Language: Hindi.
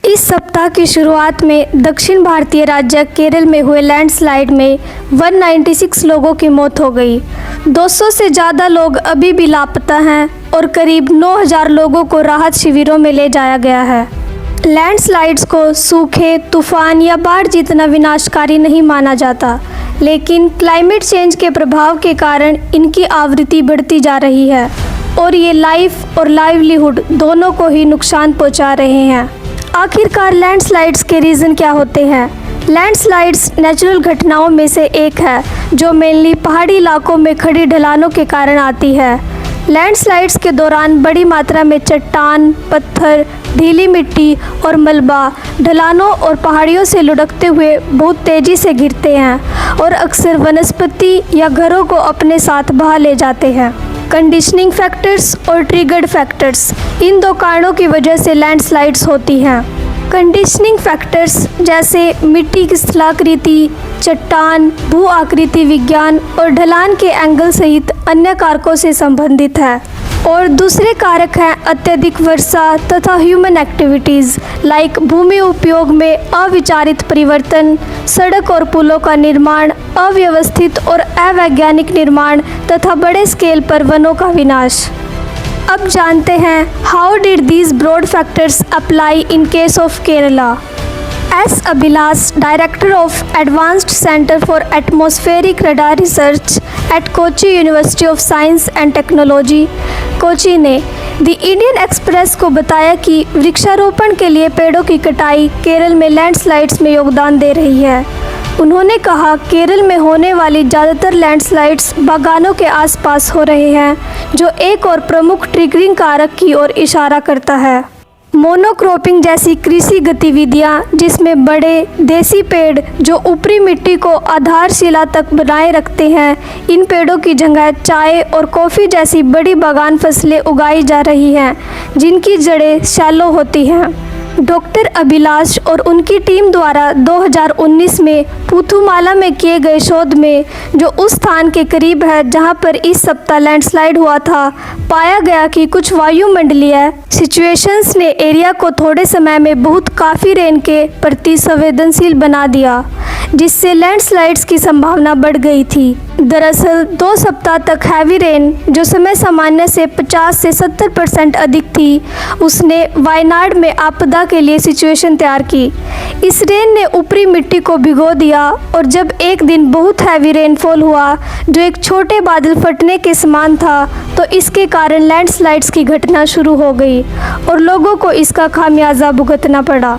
इस सप्ताह की शुरुआत में दक्षिण भारतीय राज्य केरल में हुए लैंडस्लाइड में 196 लोगों की मौत हो गई। 200 से ज़्यादा लोग अभी भी लापता हैं और करीब 9000 लोगों को राहत शिविरों में ले जाया गया है। लैंडस्लाइड्स को सूखे, तूफान या बाढ़ जितना विनाशकारी नहीं माना जाता, लेकिन क्लाइमेट चेंज के प्रभाव के कारण इनकी आवृत्ति बढ़ती जा रही है और ये लाइफ और लाइवलीहुड दोनों को ही नुकसान पहुंचा रहे हैं। आखिरकार लैंडस्लाइड्स के रीज़न क्या होते हैं? लैंडस्लाइड्स नेचुरल घटनाओं में से एक है जो मेनली पहाड़ी इलाकों में खड़ी ढलानों के कारण आती है। लैंडस्लाइड्स के दौरान बड़ी मात्रा में चट्टान, पत्थर, ढीली मिट्टी और मलबा ढलानों और पहाड़ियों से लुढ़कते हुए बहुत तेज़ी से गिरते हैं और अक्सर वनस्पति या घरों को अपने साथ बहा ले जाते हैं। कंडीशनिंग फैक्टर्स और ट्रिगर्ड फैक्टर्स, इन दो कारणों की वजह से लैंडस्लाइड्स होती हैं। कंडीशनिंग फैक्टर्स जैसे मिट्टी की स्थलाकृति, चट्टान, भू आकृति विज्ञान और ढलान के एंगल सहित अन्य कारकों से संबंधित है। और दूसरे कारक हैं अत्यधिक वर्षा तथा ह्यूमन एक्टिविटीज़ लाइक भूमि उपयोग में अविचारित परिवर्तन, सड़क और पुलों का निर्माण, अव्यवस्थित और अवैज्ञानिक निर्माण तथा बड़े स्केल पर वनों का विनाश। अब जानते हैं how did these broad factors apply in case of Kerala. S Abhilash, director of advanced centre for atmospheric radar research at Kochi university of science and technology, Kochi ने द इंडियन एक्सप्रेस को बताया कि वृक्षारोपण के लिए पेड़ों की कटाई केरल में लैंडस्लाइड्स में योगदान दे रही है। उन्होंने कहा, केरल में होने वाली ज़्यादातर लैंडस्लाइड्स बागानों के आसपास हो रहे हैं, जो एक और प्रमुख ट्रिगरिंग कारक की ओर इशारा करता है। मोनोक्रॉपिंग जैसी कृषि गतिविधियां, जिसमें बड़े देसी पेड़ जो ऊपरी मिट्टी को आधारशिला तक बनाए रखते हैं, इन पेड़ों की जगह चाय और कॉफ़ी जैसी बड़ी बागान फसलें उगाई जा रही हैं, जिनकी जड़ें शैलो होती हैं। डॉक्टर अभिलाष और उनकी टीम द्वारा 2019 में पुथुमाला में किए गए शोध में, जो उस स्थान के करीब है जहां पर इस सप्ताह लैंडस्लाइड हुआ था, पाया गया कि कुछ वायुमंडलीय सिचुएशंस ने एरिया को थोड़े समय में बहुत काफ़ी रेन के प्रति संवेदनशील बना दिया, जिससे लैंडस्लाइड्स की संभावना बढ़ गई थी। दरअसल 2 सप्ताह तक हैवी रेन, जो समय सामान्य से 50 से 70% अधिक थी, उसने वायनाड में आपदा के लिए सिचुएशन तैयार की। इस रेन ने ऊपरी मिट्टी को भिगो दिया और जब एक दिन बहुत हैवी रेनफॉल हुआ, जो एक छोटे बादल फटने के समान था, तो इसके कारण लैंडस्लाइड्स की घटना शुरू हो गई और लोगों को इसका खामियाजा भुगतना पड़ा।